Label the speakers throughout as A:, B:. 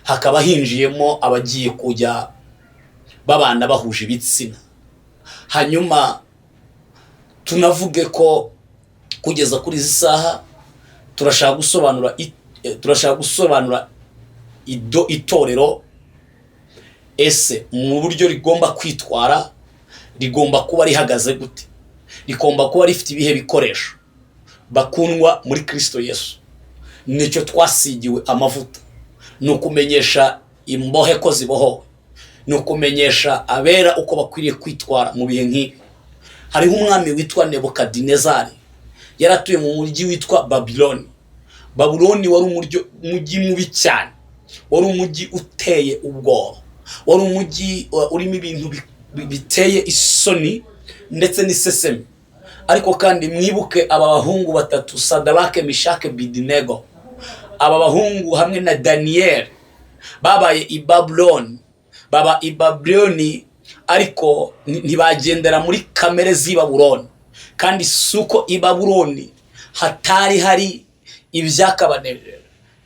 A: hakaba hinjiyemo abagiye kujya babana bahuje ibitsina. Hanyuma tunavuge ko kugeza kuri izi saha turashaka gusobanura itorero ese mu buryo rigomba kwitwara, rigomba kuba rihagaze gute, rigomba kuba rifite ibihe bikoresho. Bakundwa muri Kristo Yesu, nicyo twasigiwe amavuta, no kumenyesha imbohe ko zibohowe, no kumenyesha abera uko bakwiriye kwitwara mu bihe nk'ibi. Hariho umwami witwa Nebukadinezari, yaratuye mu mujyi witwa Babiloni. Babuloni wari umujyi mubi cyane, wari umujyi uteye ubwoba, wari umujyi urimo ibintu biteye isoni ndetse n'isesemi. Ariko kandi mwibuke aba bahungu batatu, Sadarake, Meshake, Abedenego. Aba bahungu hamwe na Daniel babaye i Babuloni, baba i Babuloni, ariko ntibagendera muri kamere z'i Babuloni. Kandi suko i Babuloni hatari hari ibyakabanejeje.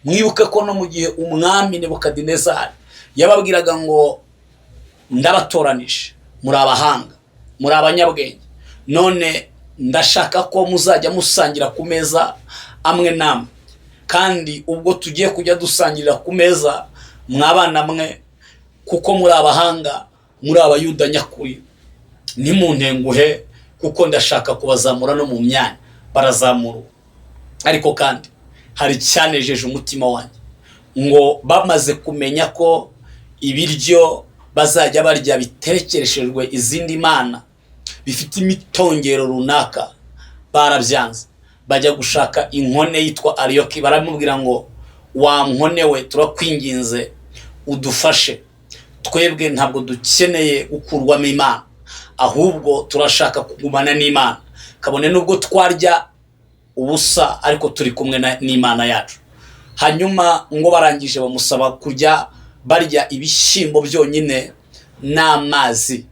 A: Mwibuke ko no mu gihe umwami Nebukadinezari yababwiraga ngo ndabatoranije, muri abahanga, muri abanyabwenge, none ndashaka ko muzajya musangira ku meza amwe namwe. Kandi ubwo tugiye kujya dusangirira ku meza, mwabana mwe, kuko muri abahanga, muri abayuda nyakuri, ntimuntenguhe, kuko ndashaka kubazamura no mu myanya. Barazamura. Ariko kandi hari cyanejeje umutima wanjye, ngo bamaze kumenya ko ibiryo bazajya barya biterekereshejwe izindi mana, bifite imitongero runaka, barabyanze. Bajya gushaka inkone yitwa Ariyoki, baramubwira ngo wa nkone we, turakwinginze udufashe, twebwe ntabwo dukeneye gukurwamo Imana, ahubwo turashaka kugumana n'Imana, kabone nubwo twarya ubusa ariko turi kumwe n'Imana yacu. Hanyuma ngo barangije bamusaba kujya barya ibishyimbo byonyine n'amazi.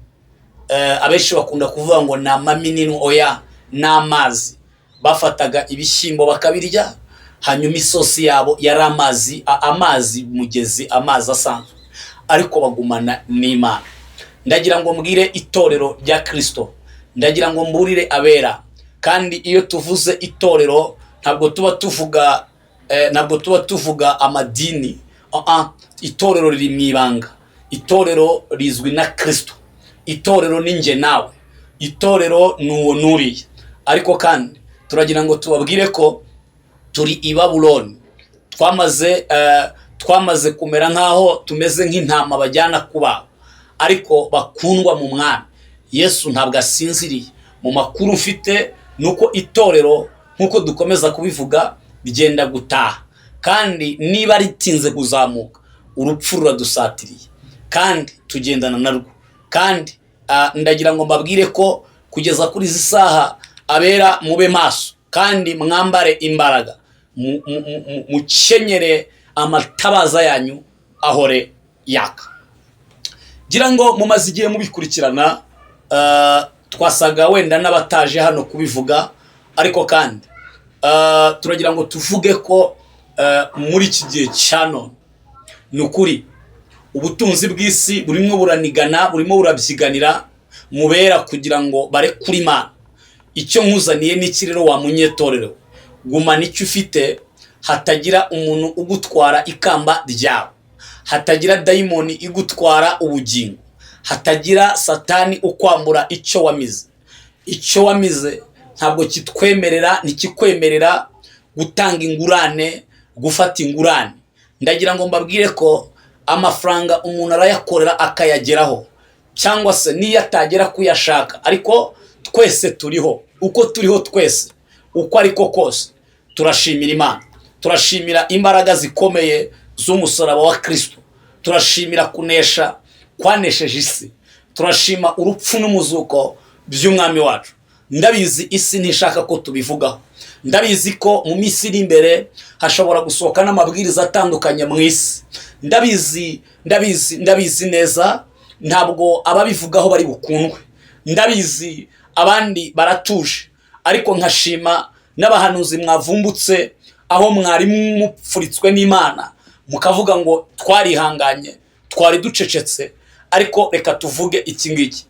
A: Abenshi bakunda kuvuga ngo ni amaminini, oya, n'amazi. Bafataga ibishyimbo bakabirya, hanyuma isosi yabo yari amazi mugezi, amazi asanzwe, ariko bagumana n'Imana. Ndagira ngo mbwire itorero rya Kristo, ndagira ngo mburire abera. Kandi iyo tuvuze itorero ntabwo tuba tuvuga amadini. Itorero riri mu ibanga, itorero rizwi na Kristo, itorero ni nge nawe, itorero nuwo nuriye. Ariko kandi turagira ngo tubabwire ko turi i Babuloni, twamaze kumera nkaho tumeze nk'intama bajyana kubaga. Ariko bakundwa mu mwami Yesu ntabwo asinziriye. Mu makuru mfite nuko itorero, nkuko dukomeza kubivuga, rigenda gutaha. Kandi niba ritinze kuzamuka, urupfu ruradusatiriye, kandi tugendana narwo. Kandi ndagira ngo mbabwire ko kugeza kuri izi saha, abera mube maso, kandi mwambare imbaraga, mukenyere amatabaza yanyu ahore yaka. Gira ngo mumaze igihe mubikurikirana, twasaga wenda n'abataje hano kubivuga, ariko kandi turagira ngo tuvuge ko muri iki gihe cya none, ni ukuri ubutunzi bw'isi burimo buranigana, burimo burabyiganira mubera kugira ngo barekure Imana. Icyo nkuzaniye n'iki rero, wa munyetorero, gumana icyo ufite, hatagira umuntu ugutwara ikamba ryawe, hatagira dayimoni igutwara ubugingo, hatagira satani ukwambura icyo wamize. Icyo wamize ntabwo ntikikwemerera gutanga ingurane, gufata ingurane. Ndagira ngo mbabwire ko amafaranga umuntu arayakorera akayageraho, cyangwa se niyo atagera kuyashaka, ariko twese turiho. Uko turiho twese, uko ariko kose, turashimira Imana, turashimira imbaraga zikomeye z'umusaraba wa Kristo, turashimira kunesha kwanesheje isi, turashima urupfu n'umuzuko by'umwami wacu. Ndabizi isi ntishaka ko tubivugaho, ndabizi ko mu minsi iri imbere hashobora gusohoka n'amabwiriza atandukanye mu isi. Ndabizi neza, ntabwo ababivugaho bari bukundwe. Ndabizi abandi baratuje, ariko nkashima n'abahanuzi mwavumbutse, aho mwari mupfuritswe n'Imana, mukavuga ngo twarihanganye, twari ducecetse, ariko reka tuvuge iki ngiki.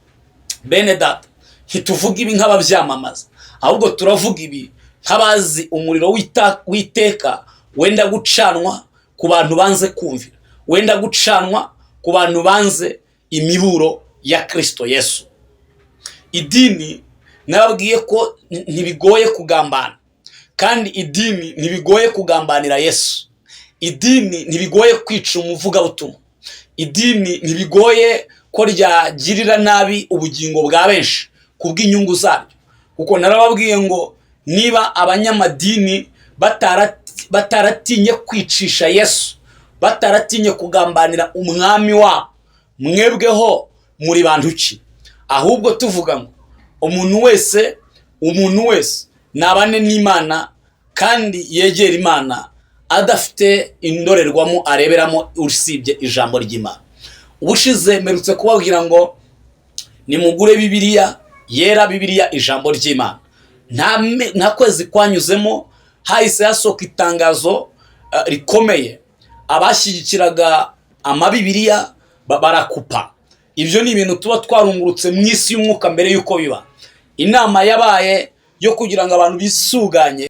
A: Bene data, ntituvuga ibi nk'ababyamamaza, ahubwo turavuga ibi nk'abazi umuriro w'iteka wenda gucanwa ku bantu banze kumvira, wenda gucanwa ku bantu banze imiburo ya Kristo Yesu. Idini nababwiye ko ntibigoye kugambana, kandi idini ntibigoye kugambanira Yesu. Idini ntibigoye kwica umuvugabutumwa. Idini ntibigoye ko ryagirira nabi ubugingo bwa benshi kubw'inyungu zaryo, kuko narababwiye ngo niba abanyamadini bataratinye kwicisha Yesu, bataratinye kugambanira umwami wabo, mwebweho muri bantu ki? Ahubwo tuvuga ngo umuntu wese nabane n'Imana kandi yegera Imana adafite indorerwamo areberamo usibye ijambo ry'Imana. Ubushize mperutse kubabwira ngo nimugure Bibiliya yera, Bibiliya ijambo ry'Imana. Nta kwezi kwanyuzemo hahise hasohoka itangazo rikomeye, abashyigikiraga amabibiliya barakupa. Ibyo ni ibintu tuba twarungurutse mu isi y'umwuka mbere y'uko biba. Inama yabaye yo kugira ngo abantu bisuganye.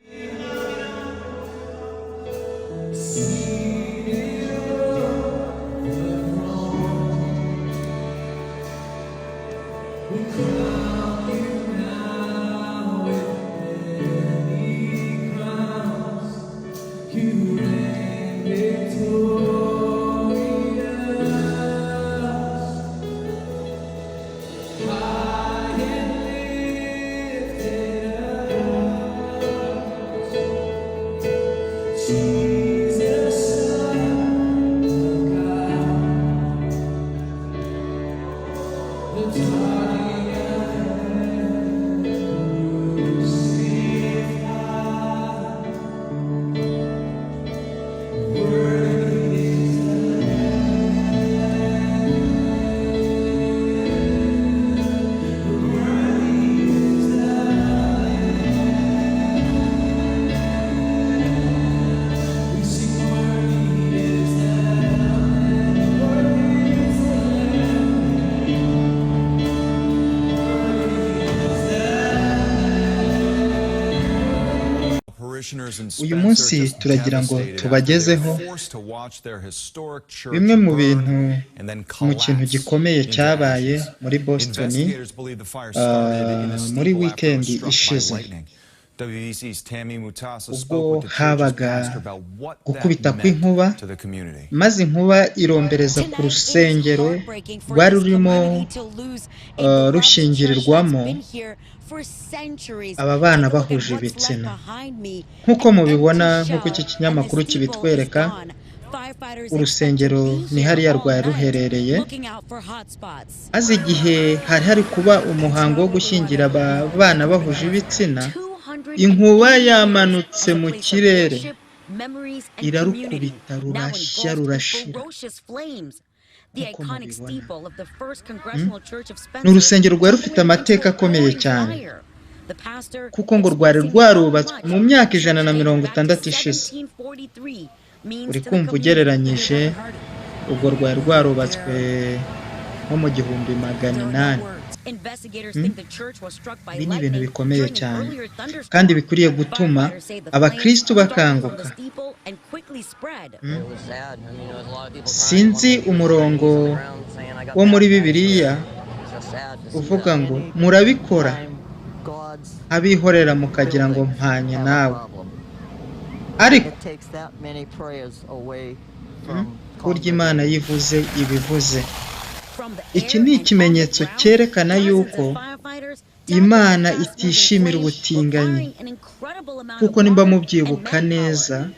B: Uyu munsi turagira ngo tubagezeho bimwe mu bintu mu kintu gikomeye cyabaye muri Boston muri weekend ishize, ubwo habaga gukubita kw'inkuba, maze inkuba irombereza ku rusengero rwari rurimo rushingirirwamo aba bana bahuje ibitsina. Nk'uko mubibona, nk'uko iki kinyamakuru kibitwereka, urusengero ni hariya rwari ruherereye, maze igihe hari kuba umuhango wo gushyingira aba bana bahuje ibitsina, inkuba yamanutse mu kirere irarukubita, rurashya rurashira. Ni urusengero rwari rufite amateka akomeye cyane, kuko ngo rwari rwarubatswe mu myaka 160 ishize. Uri kumva ugereranyije, ubwo rwari rwarubatswe nko mu 1800. Ibi ni ibintu bikomeye cyane kandi bikwiriye gutuma abakristo bakanguka. Sinzi umurongo wo muri Bibiliya uvuga ngo murabikora abihorera mukagira ngo mpanye nawe, ariko burya Imana yivuze ibivuze. Iki ni ikimenyetso cyerekana yuko Imana itishimira ubutinganyi, kuko nimba mubyibuka neza,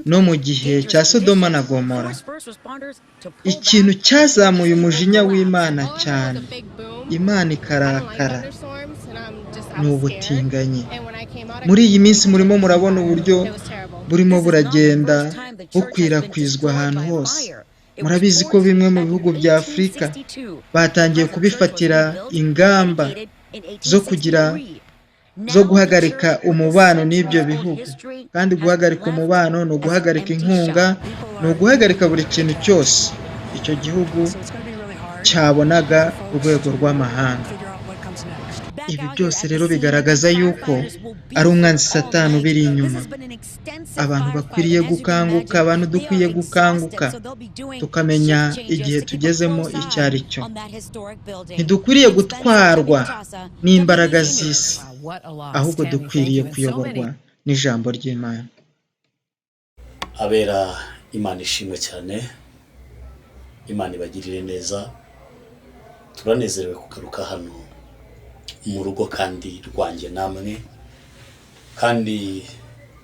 B: no mu gihe cya Sodoma na Gomora, ikintu cyazamuye umujinya w'Imana cyane, Imana ikarakara, ni ubutinganyi. Muri iyi minsi murimo murabona uburyo burimo buragenda bukwirakwizwa ahantu hose. Murabizi ko bimwe mu bihugu bya Afurika batangiye kubifatira ingamba zo kugira zo guhagarika umubano n'ibyo bihugu, kandi guhagarika umubano ni uguhagarika inkunga, ni uguhagarika buri kintu cyose icyo gihugu cyabonaga ku rwego rw'amahanga. Ibi byose rero bigaragaza yuko ari umwanzi Satani ubiri inyuma. Abantu bakwiriye gukanguka, abantu dukwiye gukanguka tukamenya igihe tugezemo icyo ari cyo. Ntidukwiriye gutwarwa n'imbaraga z'isi, ahubwo dukwiriye kuyoborwa n'ijambo ry'Imana.
A: Abera, Imana ishimwe cyane, Imana ibagirire neza. Turanezerewe kugaruka hano mu rugo kandi rwanjye namwe, kandi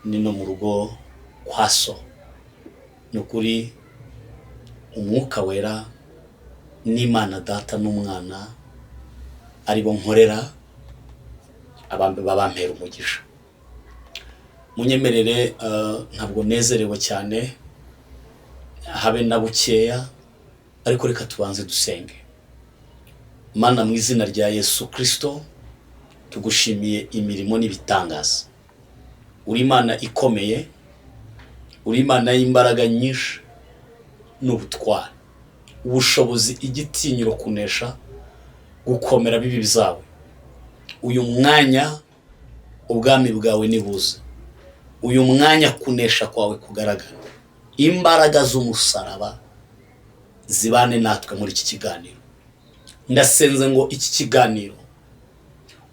A: ni no mu rugo kwa so. Ni ukuri umwuka wera n'Imana Data n'Umwana ari bo nkorera, babampera umugisha. Munyemerere ntabwo nezerewe cyane habe na bukeya, ariko reka tubanze dusenge. Mana, mu izina rya Yesu Kristo tugushimiye imirimo n'ibitangaza. Uri Imana ikomeye, uri Imana y'imbaraga nyinshi n'ubutwari, ubushobozi, igitinyiro, kunesha, gukomera bibi bizawe. Uyu mwanya ubwami bwawe nibuze, uyu mwanya kunesha kwawe kugaragara, imbaraga z'umusaraba zibane natwe muri iki kiganiro. Ndasenze ngo iki kiganiro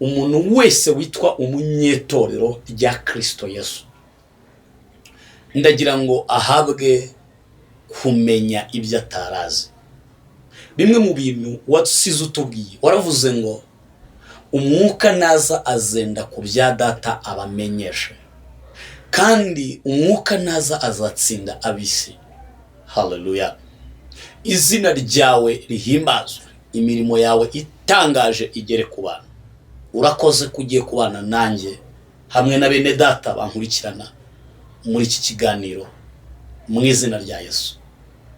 A: umuntu wese witwa umunyetorero rya Kristo Yesu, ndagira ngo ahabwe kumenya ibyo atarazi. Bimwe mu bintu wasize utubwiye, waravuze ngo umwuka naza azenda ku bya Data abamenyeshe, kandi umwuka naza azatsinda ab'isi. Haleluya. Izina ryawe rihimbazwe, imirimo yawe itangaje igere ku bantu. Urakoze kugiye kubana nanjye hamwe na bene Data bankurikirana muri iki kiganiro, mu izina rya Yesu,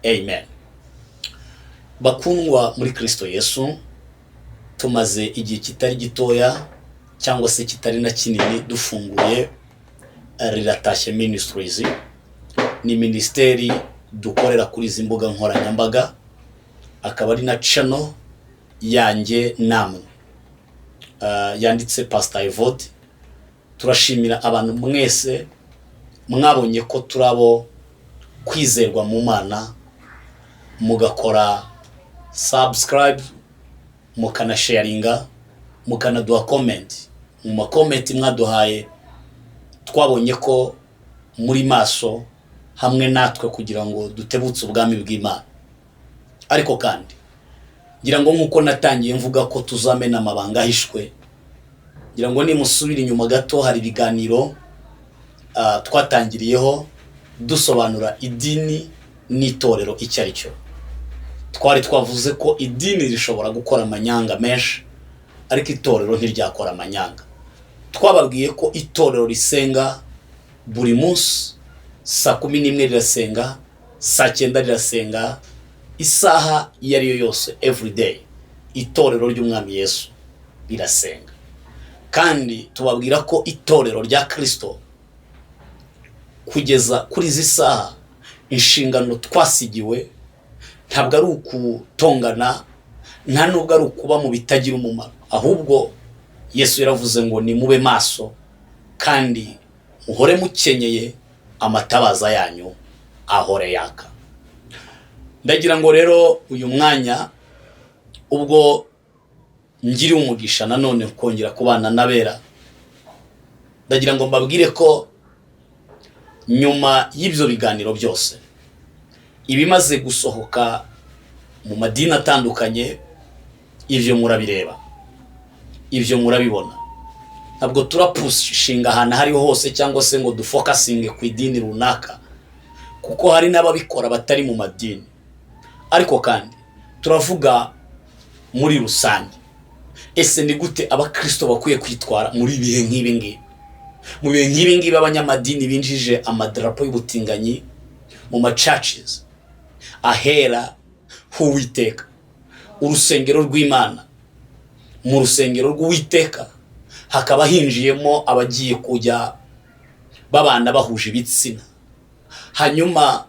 A: amen. Bakundwa muri Kristo Yesu, tumaze igihe kitari gitoya cyangwa se kitari na kinini dufunguye Riratashye Ministries. Ni ministeri dukorera kuri izi mbuga nkoranyambaga, akaba ari na channel yanjye namwe yanditse Pastor Evode. Turashimira abantu mwese mwabonye ko turabo kwizerwa mu Mana, mugakora subscribe, mukana sharinga, mukana duha comment. Mu ma comment mwaduhaye twabonye ko muri maso hamwe natwe kugira ngo dutebutse ubwami bw'Imana. Ariko kandi ngira ngo nkuko natangiye mvuga ko tuzamena amabanga ahishwe, ngira ngo nimusubira inyuma gato hari ibiganiro twatangiriyeho dusobanura idini n'itorero icyo ari cyo. Twari twavuze ko idini rishobora gukora amanyanga menshi, ariko itorero ntiryakora amanyanga. Twababwiye ko itorero risenga buri munsi, saa 11 rirasenga, saa 9 rirasenga, isaha iyo ari yo yose, every day itorero ry'umwami Yesu rirasenga. Kandi tubabwira ko itorero rya Kristo kugeza kuri izi saha inshingano twasigiwe ntabwo ari ukutongana, nta nubwo ari ukuba mu bitagira umumaro, ahubwo Yesu yaravuze ngo ni mube maso kandi muhore mukenyeye, amatabaza yanyu ahore yaka. Ndagira ngo rero uyu mwanya ubwo ngiri umugisha nanone kongera kubana nabera, ndagira ngo mbabwire ko nyuma y'ibyo biganiro byose ibimaze gusohoka mu madini atandukanye, ivyo murabireba, ivyo murabibona. Ntabwo turapushinga ahantu hariho hose cyangwa se ngo dufokasinge ku idini runaka, kuko hari n'ababikora batari mu madini. Ariko kandi turavuga muri rusange, ese ni gute abakristo bakwiye kwitwara muri bihe nk'ibi ngibi? Mu bihe nk'ibi ngibi abanyamadini binjije amadarapo y'ubutinganyi mu ma churches ahera h'Uwiteka, urusengero rw'Imana, mu rusengero rw'Uwiteka hakaba hinjiyemo abagiye kujya babana bahuje ibitsina. Hanyuma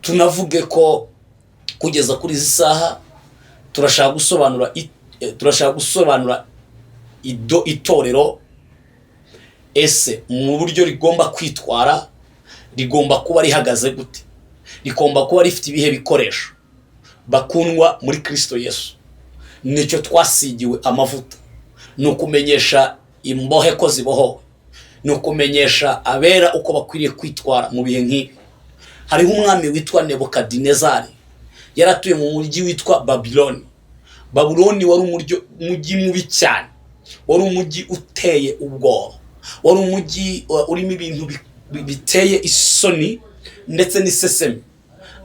A: tunavuge ko kugeza kuri izi saha turashaka gusobanura itorero ese mu buryo rigomba kwitwara, rigomba kuba rihagaze gute, rigomba kuba rifite ibihe bikoresho. Bakundwa muri Kristo Yesu, nicyo twasigiwe amavuta, ni ukumenyesha imbohe ko zibohowe, ni ukumenyesha abera uko bakwiriye kwitwara mu bihe nk'ibi. Hariho umwami witwa Nebukadinezari, yaratuye mu mujyi witwa Babiloni. Babuloni wari umujyi mubi cyane, wari umujyi uteye ubwoba, wari umujyi urimo ibintu biteye isoni ndetse n'isesemi.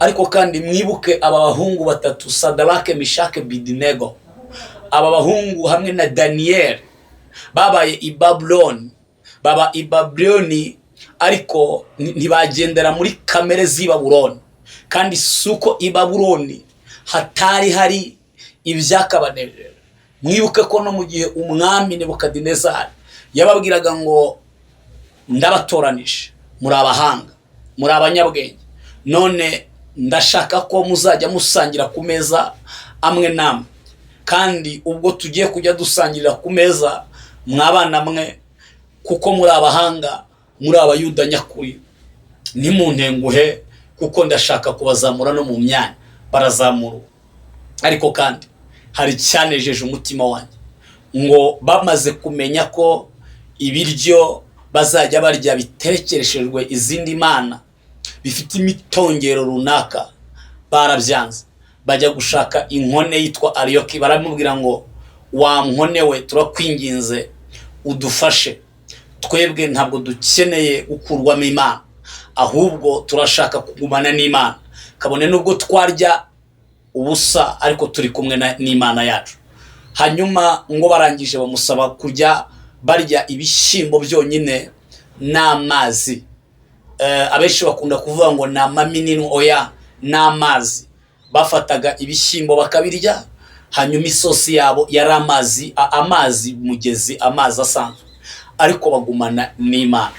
A: Ariko kandi mwibuke aba bahungu batatu, Sadarake, Meshake, Abedenego. Aba bahungu hamwe na Daniel babaye i Babuloni, baba i Babuloni, ariko ntibagendera muri kamere z'i Babuloni. Kandi suko i Babuloni hatari hari ibyakabanejeje. Mwibuke ko no mu gihe umwami Nebukadinezari yababwiraga ngo ndabatoranije, muri abahanga, muri abanyabwenge, none ndashaka ko muzajya musangira ku meza amwe namwe, kandi ubwo tugiye kujya dusangirira ku meza mwabana mwe, kuko muri abahanga, muri abayuda nyakuri, ntimuntenguhe kuko ndashaka kubazamura no mu myanya. Barazamura. Ariko kandi hari cyanejeje umutima wanjye, ngo bamaze kumenya ko ibiryo bazajya barya biterekereshejwe izindi mana, bifite imitongero runaka, barabyanze. Bajya gushaka inkone yitwa Ariyoki, baramubwira ngo wa nkone we, turakwinginze udufashe, twebwe ntabwo dukeneye gukurwamo imana, ahubwo turashaka kugumana n'Imana, kabone nubwo twarya ubusa ariko turi kumwe n'Imana yacu. Hanyuma ngo barangije bamusaba kujya barya ibishyimbo byonyine n'amazi. Abenshi bakunda kuvuga ngo ni amaminini, oya, n'amazi. Bafataga ibishyimbo bakabirya, hanyuma isosi yabo yari amazi mugezi, amazi asanzwe, ariko bagumana n'Imana.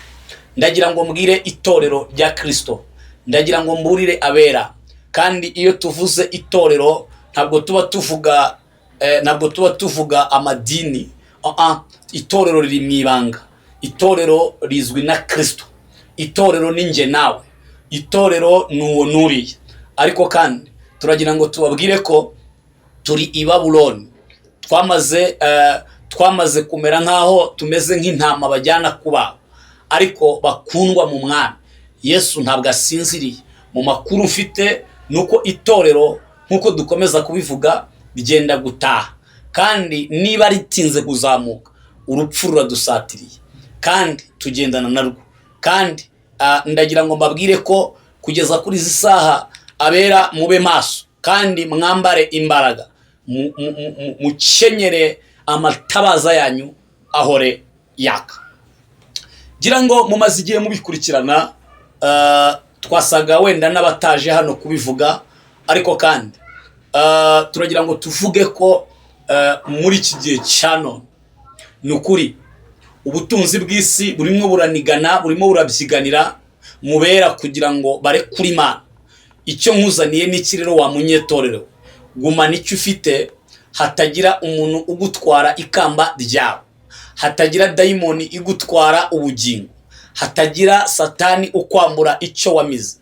A: Ndagira ngo mbwire itorero rya Kristo, ndagira ngo mburire abera. Kandi iyo tuvuze itorero ntabwo tuba tuvuga amadini. Itorero riri mu ibanga, itorero rizwi na Kristo, itorero ni nge nawe, itorero ni uwo nuriye. Ariko kandi turagira ngo tubabwire ko turi i Babuloni, twamaze kumera nk'aho tumeze nk'intama bajyana kubaga. Ariko bakundwa mu mwami Yesu ntabwo asinziriye. Mu makuru mfite nuko itorero, nkuko dukomeza kubivuga, rigenda gutaha, kandi niba ritinze kuzamuka, urupfu ruradusatiriye kandi tugendana narwo. Kandi ndagira ngo mbabwire ko kugeza kuri izi saha, abera mube maso kandi mwambare imbaraga, mukenyere amatabaza yanyu ahore yaka. Gira ngo mumaze igihe mubikurikirana, twasaga wenda n'abataje hano kubivuga, ariko kandi turagira ngo tuvuge ko muri iki gihe cya none, ni ukuri ubutunzi bw'isi burimo buranigana, burimo burabyiganira mubera kugira ngo barekure Imana. Icyo nkuzaniye n'iki rero wa munyetorero, gumana icyo ufite, hatagira umuntu ugutwara ikamba ryawe, hatagira dayimoni igutwara ubugingo, hatagira satani ukwambura icyo wamize.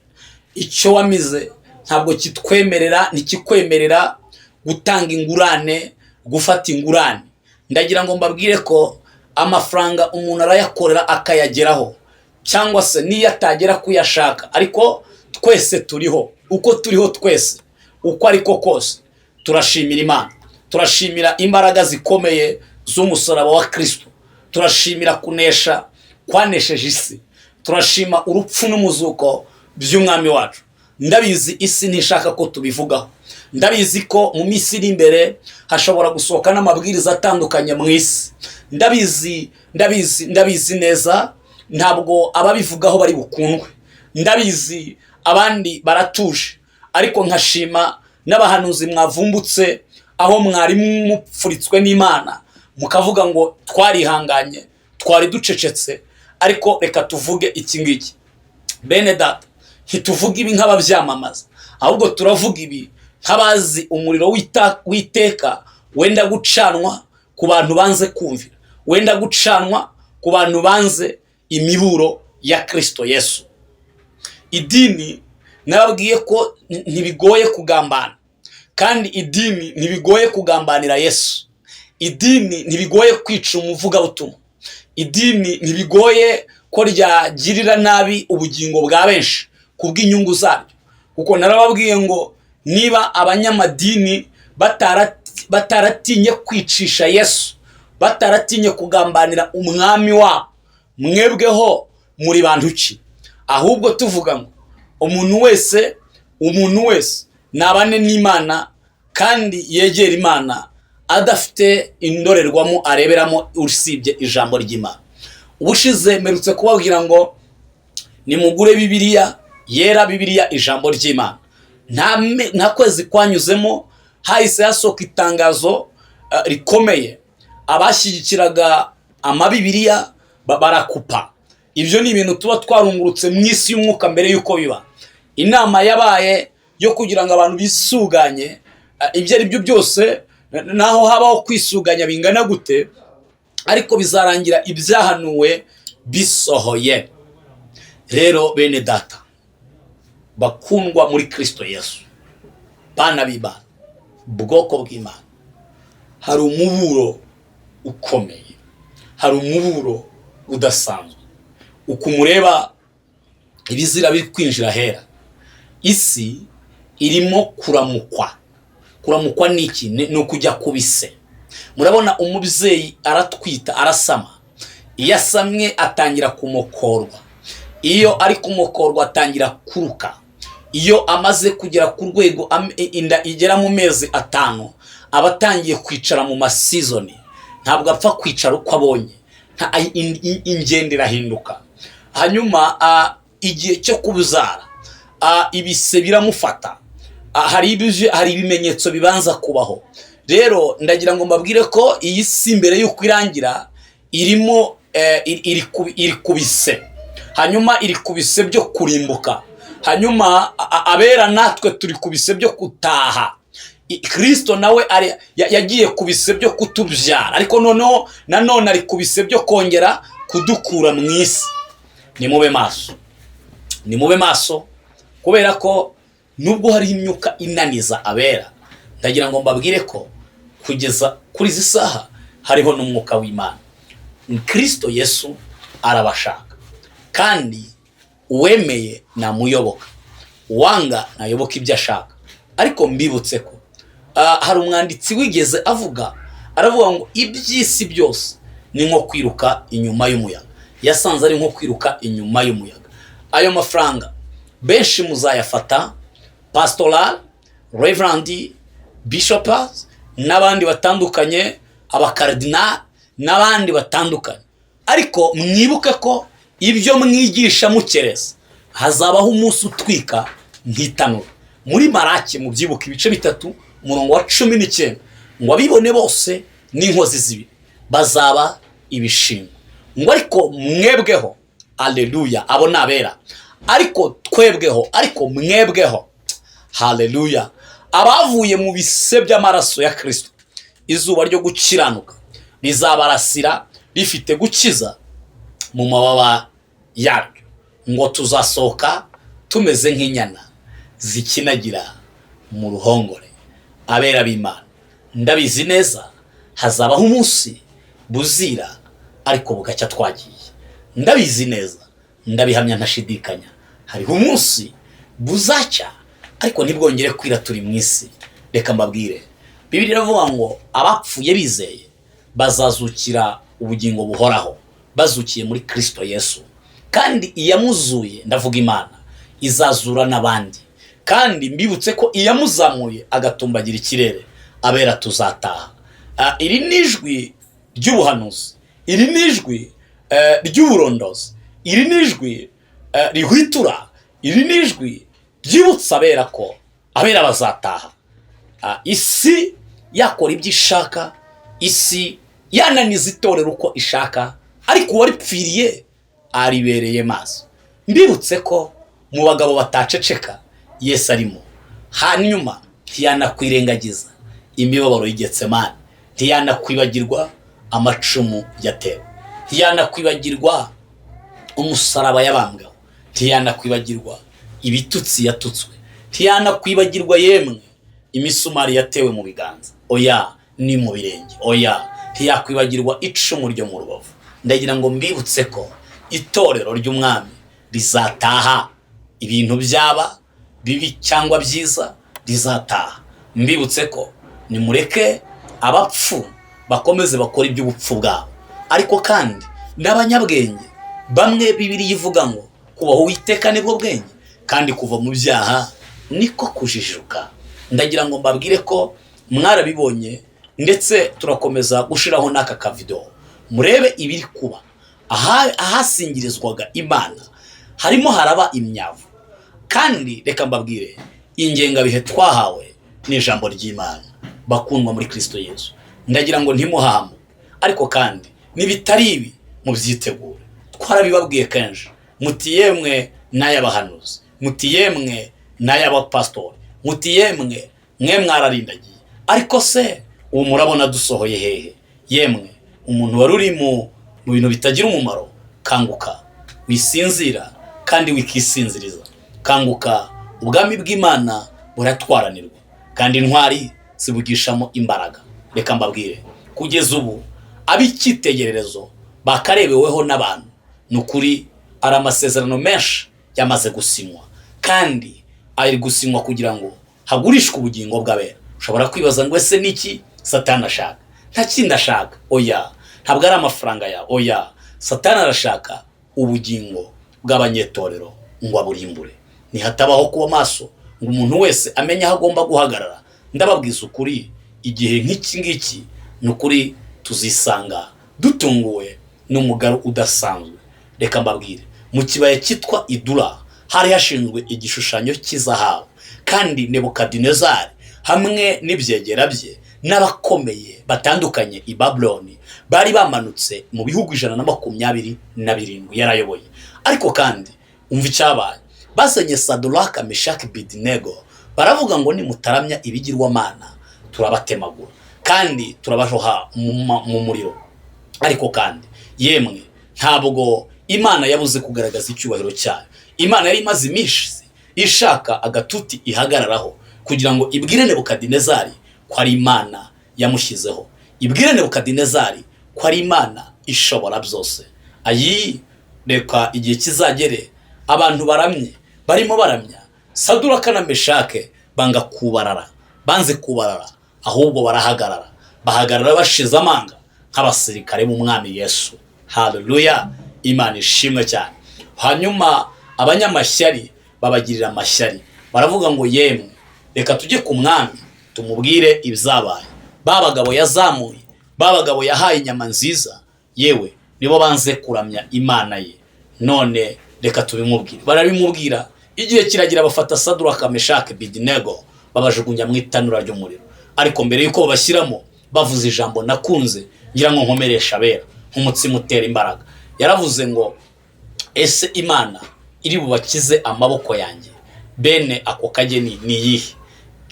A: Icyo wamize ntabwo kitwemerera, ntikikwemerera gutanga ingurane, gufata ingurane. Ndagira ngo mbabwire ko amafaranga umuntu arayakorera akayageraho, cyangwa se niyo atagera kuyashaka, ariko twese turiho. Uko turiho twese, uko ariko kose, turashimira Imana, turashimira imbaraga zikomeye z'umusaraba wa Kristo, turashimira kunesha kwanesheje isi, turashima urupfu n'umuzuko by'umwami wacu. Ndabizi isi ntishaka ko tubivugaho, ndabizi ko mu minsi iri imbere hashobora gusohoka n'amabwiriza atandukanye mu isi. Ndabizi neza, ntabwo ababivugaho bari bukundwe. Ndabizi abandi baratuje, ariko nkashima n'abahanuzi mwavumbutse aho mwari mupfuritswe n'Imana, mukavuga ngo twarihanganye, twari ducecetse, ariko reka tuvuge iki ngiki. Bene data, ntituvuga ibi nk'ababyamamaza, ahubwo turavuga ibi nk'abazi umuriro w'iteka wenda gucanwa ku bantu banze kumvira, wenda gucanwa ku bantu banze imiburo ya Kristo Yesu. Idini nababwiye ko ntibigoye kugambana, kandi idini ntibigoye kugambanira Yesu. Idini ntibigoye kwica umuvugabutumwa. Idini ntibigoye ko ryagirira nabi ubugingo bwa benshi kubw'inyungu zabyo, kuko narababwiye ngo niba abanyamadini bataratinye kwicisha Yesu, bataratinye kugambanira umwami wabo, mwebweho muri bantu ki? Ahubwo tuvuga ngo umuntu wese nabane n'Imana kandi yegera Imana adafite indorerwamo areberamo usibye ijambo ry'Imana. Ubushize mperutse kubabwira ngo nimugure Bibiliya yera, Bibiliya ijambo ry'Imana. Nta kwezi kwanyuzemo hahise hasohoka itangazo rikomeye, abashyigikiraga amabibiliya barakupa. Ibyo ni ibintu tuba twarungurutse mu isi y'umwuka mbere y'uko biba. Inama yabaye yo kugira ngo abantu bisuganye, ibyo ari byo byose, naho habaho kwisuganya bingana gute, ariko bizarangira ibyahanuwe bisohoye. Rero bene data bakundwa muri Kristo Yesu, bana b'Imana, bwoko bw'Imana, hari umuburo ukomeye, hari umuburo udasanzwe. Uko mureba ibizira biri kwinjira hera, isi irimo kuramukwa n'iki? Ni ukujya kubise. Murabona umubyeyi aratwita, arasama, iyo asamye atangira kumokorwa, iyo ari kumokorwa atangira kuruka, iyo amaze kugera ku rwego inda igera mu mezi 5 aba atangiye kwicara mu masizoni. Ntabwo apfa kwicara uko abonye, ingendo irahinduka. Hanyuma igihe cyo kubuzara, ibise biramufata, hari ibimenyetso bibanza kubaho. Rero ndagira ngo mbabwire ko iyi si mbere y'uko irangira irimo iri kubise, hanyuma iri kubise byo kurimbuka, hanyuma abera natwe turi kubise byo gutaha. Kristo nawe yagiye kubise byo kutubyara, ariko noneho nanone ari kubise byo kongera kudukura mu isi. Nimube maso, kubera ko nubwo hari imyuka inaniza abera, ndagira ngo mbabwire ko kugeza kuri izi saha hariho n'umwuka w'Imana. Kristo Yesu arabashaka, kandi uwemeye namuyoboka, uwanga nayoboka ibyo ashaka. Ariko mbibutse ko hari umwanditsi wigeze aravuga ngo iby'isi byose ni nko kwiruka inyuma y'umuyaga. Yasanze ari nko kwiruka inyuma y'umuyaga. Ayo mafaranga benshi muzayafata, pastoral, reverend, bishops n'abandi batandukanye, abakardinal n'abandi batandukanye, ariko mwibuke ko ibyo mwigisha mukereza hazabaho umunsi utwika nk'itanura. Muri Maraki mubyibuka ibice 3 umurongo wa 19 ngo abibone bose n'inkozi zibi bazaba ibishingwe. Ngo ariko mwebweho, haleluya, abo nabera, ariko twebweho, ariko mwebweho, haleluya, abavuye mu bise by'amaraso ya Kristo, izuba ryo gukiranuka rizabarasira rifite gukiza mu mababa yaryo. Ngo tuzasohoka tumeze nk'inyana zikinagira mu ruhongore. Abera b'Imana, ndabizi neza hazabaho umunsi buzira ariko bugacya twagiye. Ndabizi neza, ndabihamya ntashidikanya, hariho umunsi buzacya ariko ntibwongere kwira turi mu isi. Reka mbabwire, Bibiliya iravuga ngo abapfuye bizeye bazazukira ubugingo buhoraho, bazukiye muri Kristo Yesu. Kandi iyamuzuye, ndavuga Imana, izazura n'abandi. Kandi mbibutse ko iyamuzamuye agatumbagira ikirere, abera tuzataha. Iri nijwi ry'ubuhanuzi, iri nijwi ry'uburondozi, iri nijwi rihwitura, iri nijwi ryibutsa abera ko abera bazataha. Isi yakora ibyo ishaka, isi yananiza itorero uko ishaka, ariko uwaripfiriye aribereye maso. Mbibutse ko mu bagabo bataceceka Yesu arimo. Hanyuma ntiyanakwirengagiza imibabaro y'Getsemani, ntiyanakwibagirwa amacumu yatewe, ntiyanakwibagirwa umusaraba yabambweho, ntiyanakwibagirwa ibitutsi yatutswe, ntiyanakwibagirwa yemwe imisumari yatewe mu biganza, oya ni mu birenge, oya ntiyakwibagirwa icumu ryo mu rubavu. Ndagira ngo mbibutse ko itorero ry'umwami rizataha, ibintu byaba bibi cyangwa byiza rizataha. Mbibutse ko nimureke abapfu bakomeze bakora iby'ubupfu bwabo, ariko kandi n'abanyabwenge bamwe Bibiliya ivuga ngo kubaho Uwiteka nibwo bwenge, kandi kuva mu byaha niko kujijuka. Ndagira ngo mbabwire ko mwarabibonye, ndetse turakomeza gushiraho n'aka kavido murebe ibiri kuba ahasingirizwaga Imana. Harimo haraba imyavu, kandi reka mbabwire ingengabihe twahawe n'ijambo ry'Imana. Bakundwa muri Kristo Yesu, ndagira ngo ntimuhamu, ariko kandi nibitari ibi mubyitegure. Twarabibabwiye kenshi, muti yemwe n'ayabahanuzi, muti yemwe n'ayabapastori, muti yemwe mwe mwararindagiye, ariko se ubu murabona dusohoye hehe? Yemwe umuntu wari uri mu bintu bitagira umumaro, kanguka wisinzira kandi wikisinziriza. Kanguka, ubwami bw'Imana buratwaranirwa, kandi intwari zibugishamo imbaraga. Reka mbabwire, kugeza ubu ab'icyitegererezo bakarebeweho n'abantu, nukuri ari amasezerano menshi yamaze gusinywa, kandi ari gusinywa kugira ngo hagurishwe ubugingo bw'abera. Ushobora kwibaza ngo ese niki Satani ashaka? Nta kindi ashaka, oya, ntabwo ari amafaranga yawe, oya. Satani arashaka ubugingo bw'abanyetorero ngo aburimbure. Nihatabaho kuba maso ngo umuntu wese amenye aho agomba guhagarara. Ndababwiza ukuri, igihe nk'iki ngiki nukuri tuzisanga dutunguwe n'umugaru udasanzwe. Reka mbabwire, mu kibaya cyitwa Idura hari hashinzwe igishushanyo cy'izahabu, kandi Nebukadinezari hamwe n'ibyegera bye n'abakomeye batandukanye i Babuloni bari bamanutse mu bihugu 127 yarayoboye. Ariko kandi umva icyabaye, bazanye Saduraka, Meshaki, Abedenego, baravuga ngo nimutaramya ibigirwamana turabatemagura kandi turabajoha mu muriro. Ariko kandi yemwe ntabwo Imana yabuze kugaragaza icyubahiro cyayo. Imana yari imaze iminsi ishaka agatuti ihagararaho kugira ngo ibwire Nebukadinezari ko ari Imana yamushyizeho, ibwire Nebukadinezari ko ari Imana ishobora byose. Ayi, reka igihe kizagere abantu baramye, barimo baramya Saduraka na Meshake banga kubarara, banze kubarara, ahubwo barahagarara, bahagarara bashize amanga nk'abasirikare b'umwami Yesu. Haleluya, Imana ishimwe cyane. Hanyuma abanyamashyari babagirira amashyari, baravuga ngo yemwe reka tujye ku mwami tumubwire ibyabaye. Babagabo yazamuye, babagabo yahaye inyama nziza, yewe nibo banze kuramya Imana ye. None reka tubimubwire. Barabimubwira, igihe kiragira bafata Saduraka, Meshake, Abedenego babajugunya mu itanura ry'umuriro. Ariko mbere yuko babashyiramo bavuze ijambo nakunze ngira ngo nkomeresha abera nk'umutsima utera imbaraga. Yaravuze ngo ese Imana iri bubakize amaboko yanjye bene ako kageni ni yihe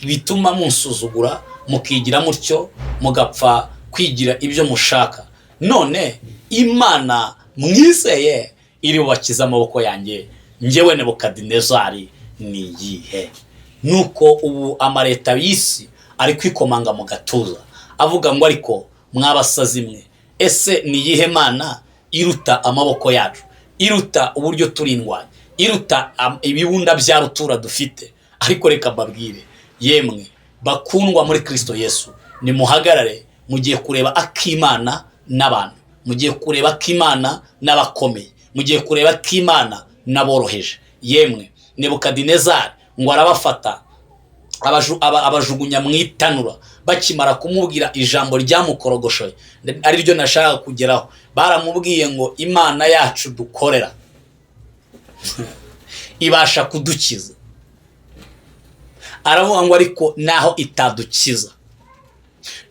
A: bituma munsuzugura mukigira mutyo mugapfa kwigira ibyo mushaka? None Imana mwizeye iri bubakize amaboko yanjye njyewe Nebukadinezari ni yihe? Nuko ubu amareta y'isi ari kwikomanga mu gatuza avuga ngo ariko mwabasazi mwe, ese ni yihe Mana iruta amaboko yacu, iruta uburyo turindwanya, iruta ibibunda bya rutura dufite? Ariko reka mbabwire yemwe bakundwa muri Kristo Yesu, nimuhagarare mugiye kureba akimana n'abantu, mugiye kureba akimana n'abakomeye, mugiye kureba akimana n'aboroheje. Yemwe Nebukadinezari ngo arabafata abajugunya mu itanura. Bakimara kumubwira ijambo ryamukorogoshoye, ari ryo nashaka kugeraho, baramubwiye ngo Imana yacu dukorera ibasha kudukiza. Aravuga ngo ariko naho itadukiza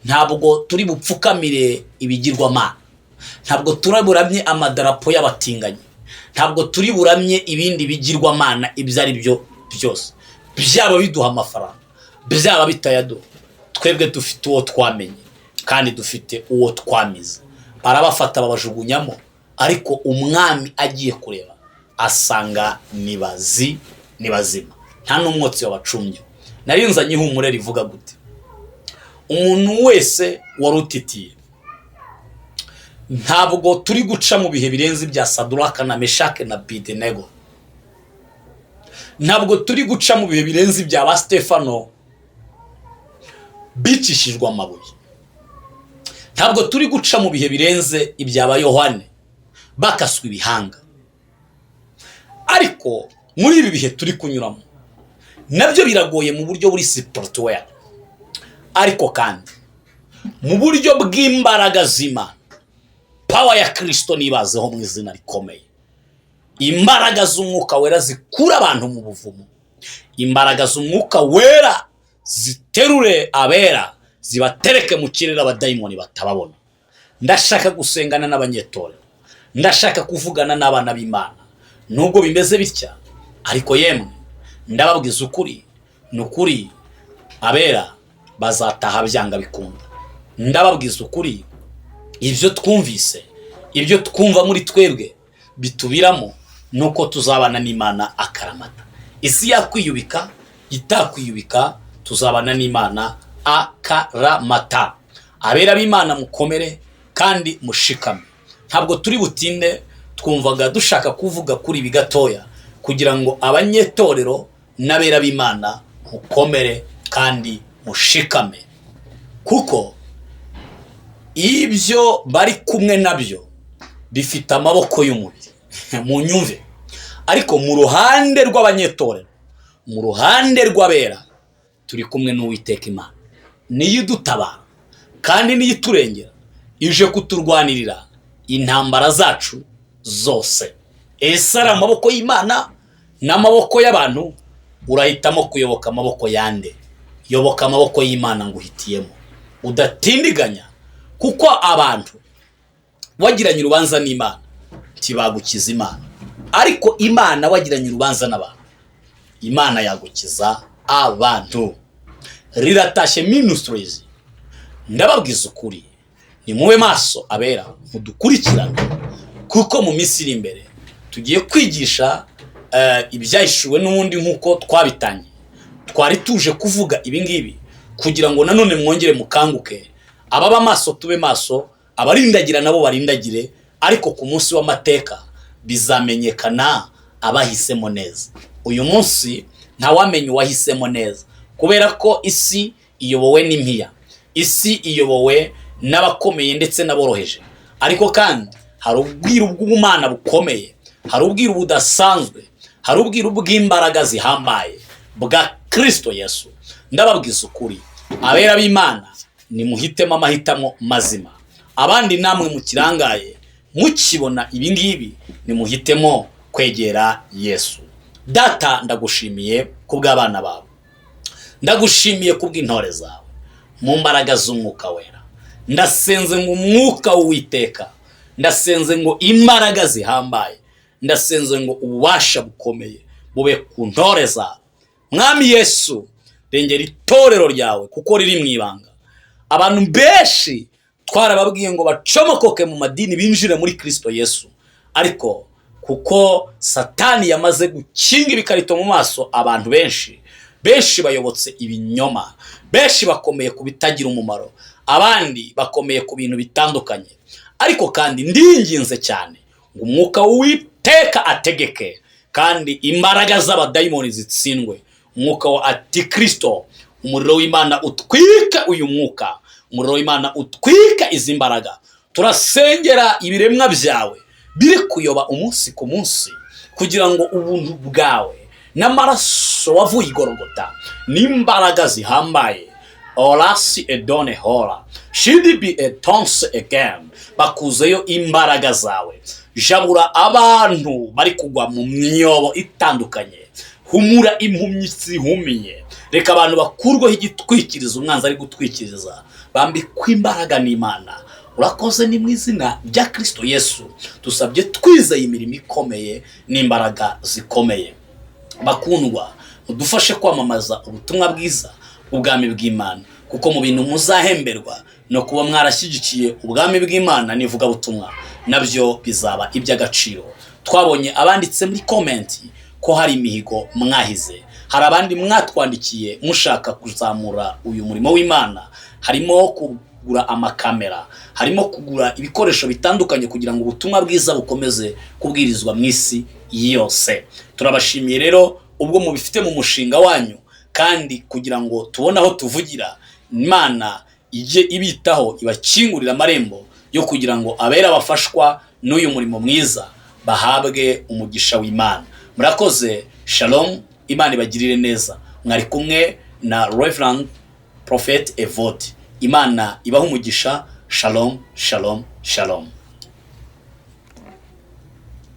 A: ntabwo turi bupfukamire ibigirwamana, ntabwo turaburamye amadarapo y'abatinganyi, ntabwo turi buramye ibindi bigirwamana ibyo ari byo byose, byaba biduha amafaranga byaba bitayaduha. Twebwe dufite uwo twamenye kandi dufite uwo twamize. Barabafata babajugunyamo, ariko umwami agiye kureba asanga ni bazima, nta n'umwotsi wabacumye. Narinzanye ihumure rivuga gute: umuntu wese warutitiye, ntabwo turi guca mu bihe birenze ibya Saduraka na Meshake na Abedenego, ntabwo turi guca mu bihe birenze ibya ba Stefano bicishijwe amabuye, ntabwo turi guca mu bihe birenze ibya ba Yohane bakaswe ibihanga. Ariko muri ibi bihe turi kunyuramo nabyo biragoye mu buryo buri spirituel, ariko kandi mu buryo bw'imbaraga z'Imana, power ya Kristo nibazeho mu izina rikomeye. Imbaraga z'umwuka wera zikura abantu mu buvumo, imbaraga z'umwuka wera ziterure abera, zibatereke mu kirere abadayimoni batababona. Ndashaka gusengana n'abanyetorero, ndashaka kuvugana n'abana b'Imana. Nubwo bimeze bitya, ariko yemwe ndababwiza ukuri, n'ukuri abera bazataha byanga bikunda. Ndababwiza ukuri, ibyo twumvise, ibyo twumva muri twebwe bitubiramo nuko tuzabana n'Imana akaramata. Isi yakwiyubika, itakwiyubika, tuzabana n'Imana akaramata. Abera b'Imana mukomere kandi mushikame. Ntabwo turi butinde, twumvaga dushaka kuvuga kuri ibi gatoya kugira ngo abanyetorero n'abera b'Imana mukomere kandi mushikame, kuko ibyo bari kumwe nabyo bifite amaboko y'umubiri mu nyumve. Ariko mu ruhande rw'abanyetorero, mu ruhande rw'abera, turi kumwe n'Uwiteka Imana, niyo idutabara kandi niyo iturengera, ije kuturwanirira intambara zacu zose. Ese ari amaboko y'Imana n'amaboko y'abantu? Urahitamo kuyoboka amaboko yande? Yoboka amaboko y'Imana nguhitiyemo, udatindiganya, kuko abantu wagiranye urubanza n'Imana tibagukiza Imana, ariko Imana wagiranye urubanza n'abantu, Imana yagukiza abantu. Riratashye ministries, ndababwiza ukuri, ni mube maso abera mudukurikirana, kuko mu minsi iri imbere tugiye kwigisha ibyahishuwe n'ubundi nk'uko twabitangiye. Twari tuje kuvuga ibi ngibi kugira ngo nanone mwongere mukanguke, ababa maso tube maso, abarindagira nabo barindagire, ariko ku munsi w'amateka bizamenyekana abahisemo neza. Uyu munsi ntawamenye uwahisemo neza, kubera ko isi iyobowe n'impiya, isi iyobowe n'abakomeye ndetse n'aboroheje. Ariko kandi hari ubwiru bw'ubumana bukomeye, hari ubwiru budasanzwe, hari ubwiru bw'imbaraga zihambaye bwa Kristo Yesu. Ndababwiza ukuri, abera b'Imana nimuhitemo amahitamo mazima. Abandi namwe mukirangaye mukibona ibi ngibi, nimuhitemo kwegera Yesu. Data, ndagushimiye kubw'abana bawe, ndagushimiye kubw'intore zawe, mu mbaraga z'umwuka wera. Ndasenze ngo umwuka w'Uwiteka, ndasenze ngo imbaraga zihambaye, ndasenze ngo ububasha bukomeye bube ku ntore zawe. Mwami Yesu, rengera itorero ryawe kuko riri mu ibanga. Abantu benshi twarababwiye ngo bacomokoke mu madini binjire muri Kristo Yesu, ariko kuko Satani yamaze gukinga ibikarito mu maso abantu benshi bayobotse ibinyoma, benshi bakomeye ku bitagira umumaro, abandi bakomeye ku bintu bitandukanye. Ariko kandi ndinginze cyane ngo umwuka w'Uwiteka ategeke, kandi imbaraga z'abadayimoni zitsindwe. Umwuka wa Antikristo, umuriro w'Imana utwike uyu mwuka, umuriro w'Imana utwika izi mbaraga. Turasengera ibiremwa byawe biri kuyoba umunsi ku munsi, kugira ngo ubuntu bwawe n'amaraso wavuye igorogota n'imbaraga zihambaye, orasi edone hora shidibi etonse again, bakuzeyo imbaraga zawe. Jabura abantu bari kugwa mu myobo itandukanye, humura impumyi zihumiye, reka abantu bakurweho igitwikirizo umwanzi ari gutwikiriza, bambikwa imbaraga n'Imana. Urakoze ni mu izina rya Kristo Yesu dusabye twizeye imirimo ikomeye n'imbaraga zikomeye. Bakundwa, mudufashe kwamamaza ubutumwa bwiza ubwami bw'Imana, kuko mu bintu muzahemberwa no kuba mwarashyigikiye ubwami bw'Imana nivuga butumwa, nabyo bizaba iby'agaciro. Twabonye abanditse muri komenti ko hari imihigo mwahize, hari abandi mwatwandikiye mushaka kuzamura uyu murimo w'Imana, harimo kugura amakamera, harimo kugura ibikoresho bitandukanye kugira ngo ubutumwa bwiza bukomeze kubwirizwa mu isi yose. Turabashimiye rero ubwo mubifite mu mushinga wanyu, kandi kugira ngo tubone aho tuvugira, Imana ijye ibitaho, ibakingurira amarembo yo kugira ngo abera bafashwa n'uyu murimo mwiza bahabwe umugisha w'Imana. Murakoze, shalom, Imana ibagirire neza. Mwari kumwe na Reverend Prophet Evode. Imana ibahe umugisha. Shalom, shalom, shalom.